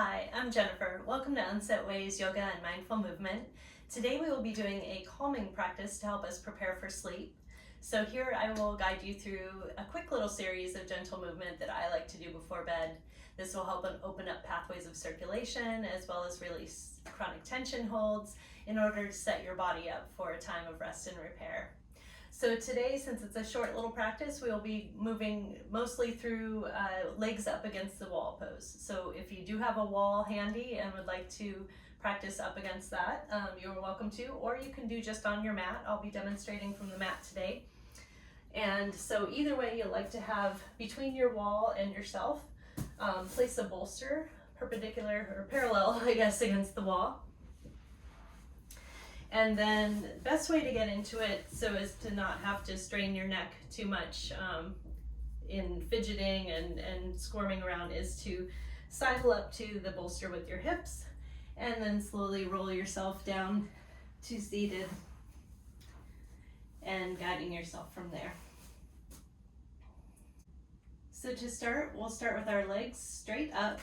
Hi, I'm Jennifer. Welcome to Unset Ways Yoga and Mindful Movement. Today we will be doing a calming practice to help us prepare for sleep. So here I will guide you through a quick little series of gentle movement that I like to do before bed. This will help open up pathways of circulation as well as release chronic tension holds in order to set your body up for a time of rest and repair. So today, since it's a short little practice, we will be moving mostly through legs up against the wall pose. So if you do have a wall handy and would like to practice up against that, you're welcome to, or you can do just on your mat. I'll be demonstrating from the mat today. And so either way, you'll like to have between your wall and yourself, place a bolster perpendicular or parallel, I guess, against the wall. And then best way to get into it so as to not have to strain your neck too much in fidgeting and squirming around is to sidle up to the bolster with your hips and then slowly roll yourself down to seated and guiding yourself from there. So to start, we'll start with our legs straight up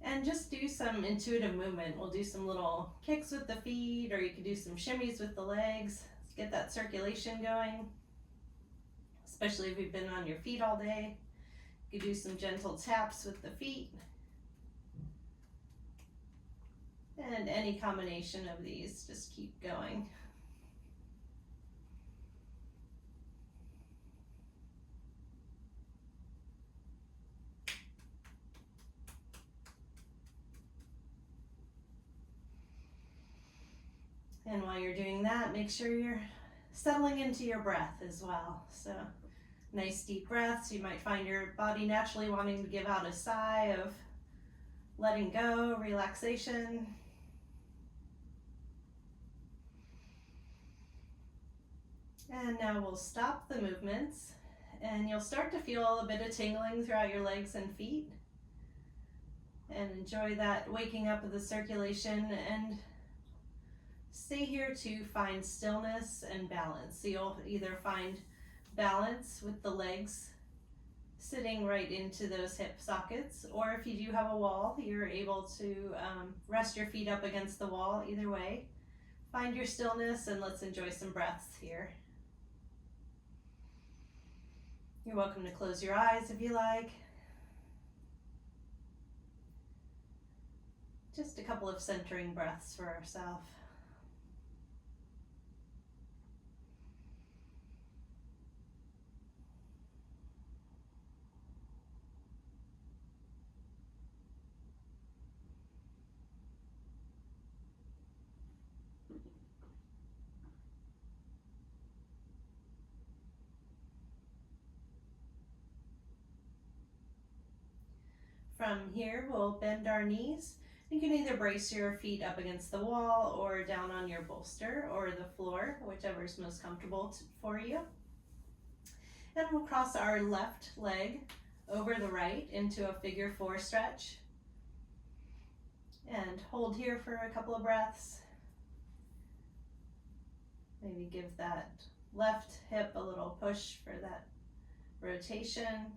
and just do some intuitive movement. We'll do some little kicks with the feet, or you can do some shimmies with the legs. Let's get that circulation going, especially if you've been on your feet all day. You can do some gentle taps with the feet. And any combination of these, just keep going. And while you're doing that, make sure you're settling into your breath as well. So nice deep breaths. You might find your body naturally wanting to give out a sigh of letting go, relaxation. And now we'll stop the movements and you'll start to feel a bit of tingling throughout your legs and feet. And enjoy that waking up of the circulation, and stay here to find stillness and balance. So you'll either find balance with the legs sitting right into those hip sockets, or if you do have a wall, you're able to rest your feet up against the wall. Either way, find your stillness and let's enjoy some breaths here. You're welcome to close your eyes if you like. Just a couple of centering breaths for ourselves. From here, we'll bend our knees. You can either brace your feet up against the wall or down on your bolster or the floor, whichever is most comfortable for you. And we'll cross our left leg over the right into a figure 4 stretch. And hold here for a couple of breaths. Maybe give that left hip a little push for that rotation.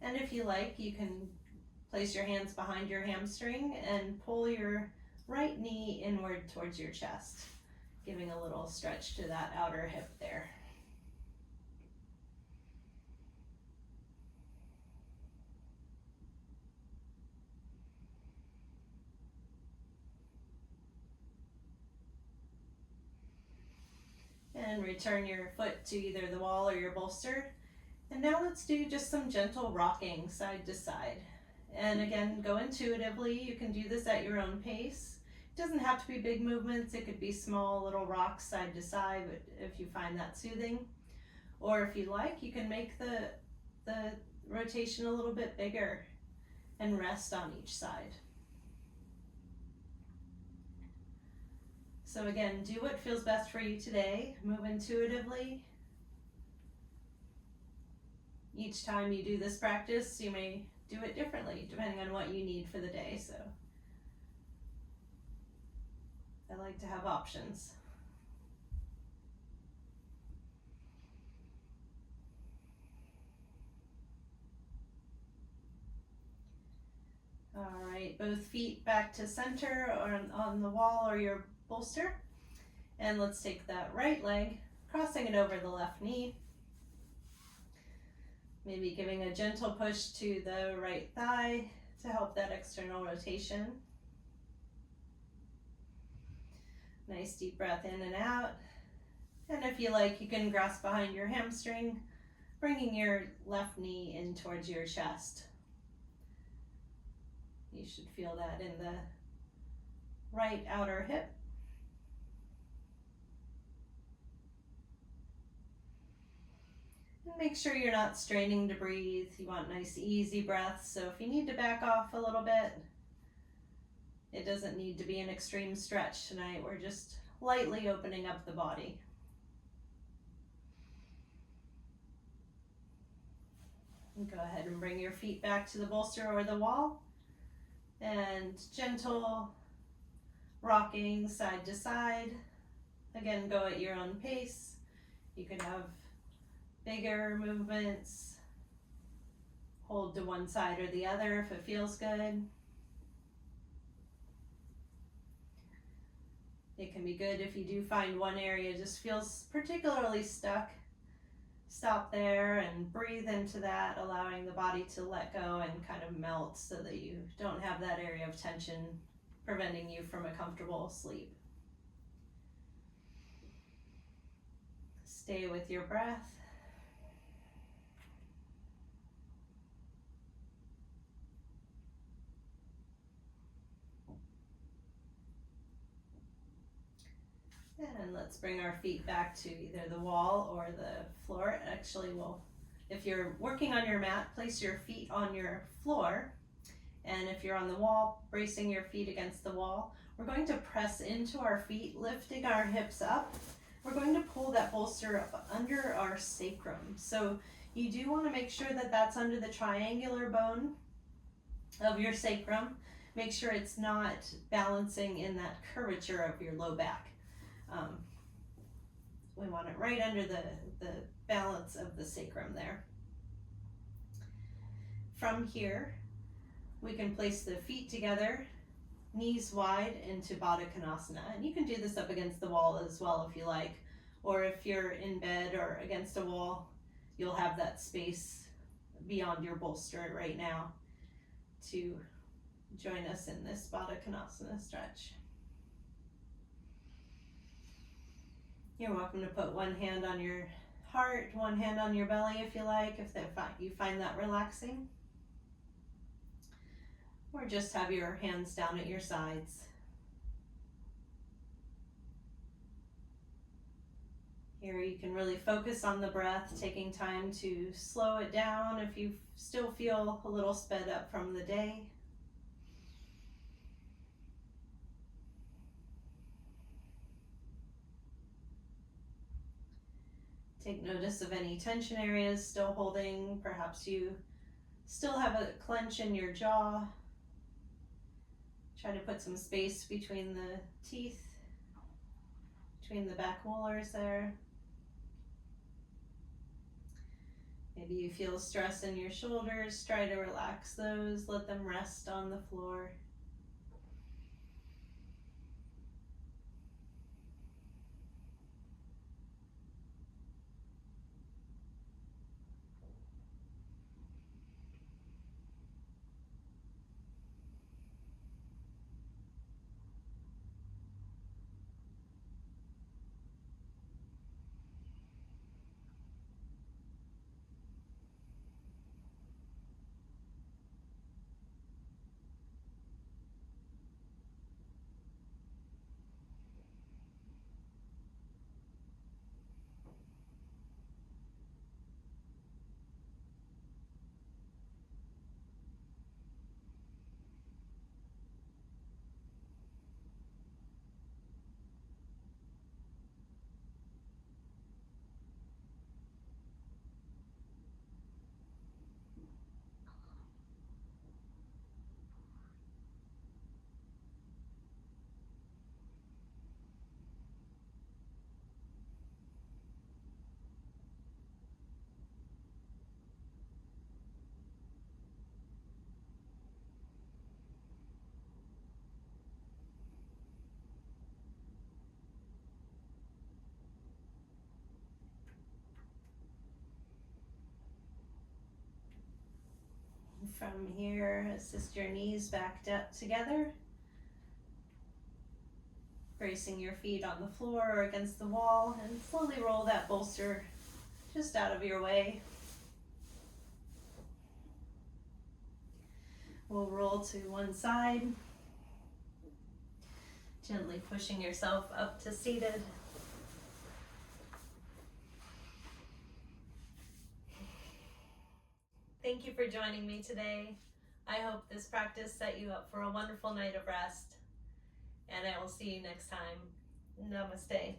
And if you like, you can place your hands behind your hamstring and pull your right knee inward towards your chest, giving a little stretch to that outer hip there. And return your foot to either the wall or your bolster. And now let's do just some gentle rocking side to side. And again, go intuitively. You can do this at your own pace. It doesn't have to be big movements. It could be small little rocks side to side, but if you find that soothing. Or if you like, you can make the rotation a little bit bigger and rest on each side. So again, do what feels best for you today. Move intuitively. Each time you do this practice, you may do it differently depending on what you need for the day. So I like to have options. Take both feet back to center or on the wall or your bolster. And let's take that right leg, crossing it over the left knee. Maybe giving a gentle push to the right thigh to help that external rotation. Nice deep breath in and out. And if you like, you can grasp behind your hamstring, bringing your left knee in towards your chest. You should feel that in the right outer hip. And make sure you're not straining to breathe. You want nice, easy breaths. So if you need to back off a little bit, it doesn't need to be an extreme stretch tonight. We're just lightly opening up the body. And go ahead and bring your feet back to the bolster or the wall. And gentle rocking side to side. Again, go at your own pace. You can have bigger movements. Hold to one side or the other if it feels good. It can be good if you do find one area just feels particularly stuck. Stop there and breathe into that, allowing the body to let go and kind of melt so that you don't have that area of tension preventing you from a comfortable sleep. Stay with your breath. And let's bring our feet back to either the wall or the floor. Actually, if you're working on your mat, place your feet on your floor. And if you're on the wall, bracing your feet against the wall, we're going to press into our feet, lifting our hips up. We're going to pull that bolster up under our sacrum. So you do want to make sure that that's under the triangular bone of your sacrum. Make sure it's not balancing in that curvature of your low back. We want it right under the balance of the sacrum there. From here, we can place the feet together, knees wide into Baddha Konasana. And you can do this up against the wall as well if you like, or if you're in bed or against a wall, you'll have that space beyond your bolster right now to join us in this Baddha Konasana stretch. You're welcome to put one hand on your heart, one hand on your belly if you like, if you find that relaxing. Or just have your hands down at your sides. Here you can really focus on the breath, taking time to slow it down if you still feel a little sped up from the day. Take notice of any tension areas still holding. Perhaps you still have a clench in your jaw. Try to put some space between the teeth, between the back molars there. Maybe you feel stress in your shoulders. Try to relax those. Let them rest on the floor. from here, assist your knees back together. Bracing your feet on the floor or against the wall, and slowly roll that bolster just out of your way. We'll roll to one side, gently pushing yourself up to seated. Thank you for joining me today. I hope this practice set you up for a wonderful night of rest, and I will see you next time. Namaste.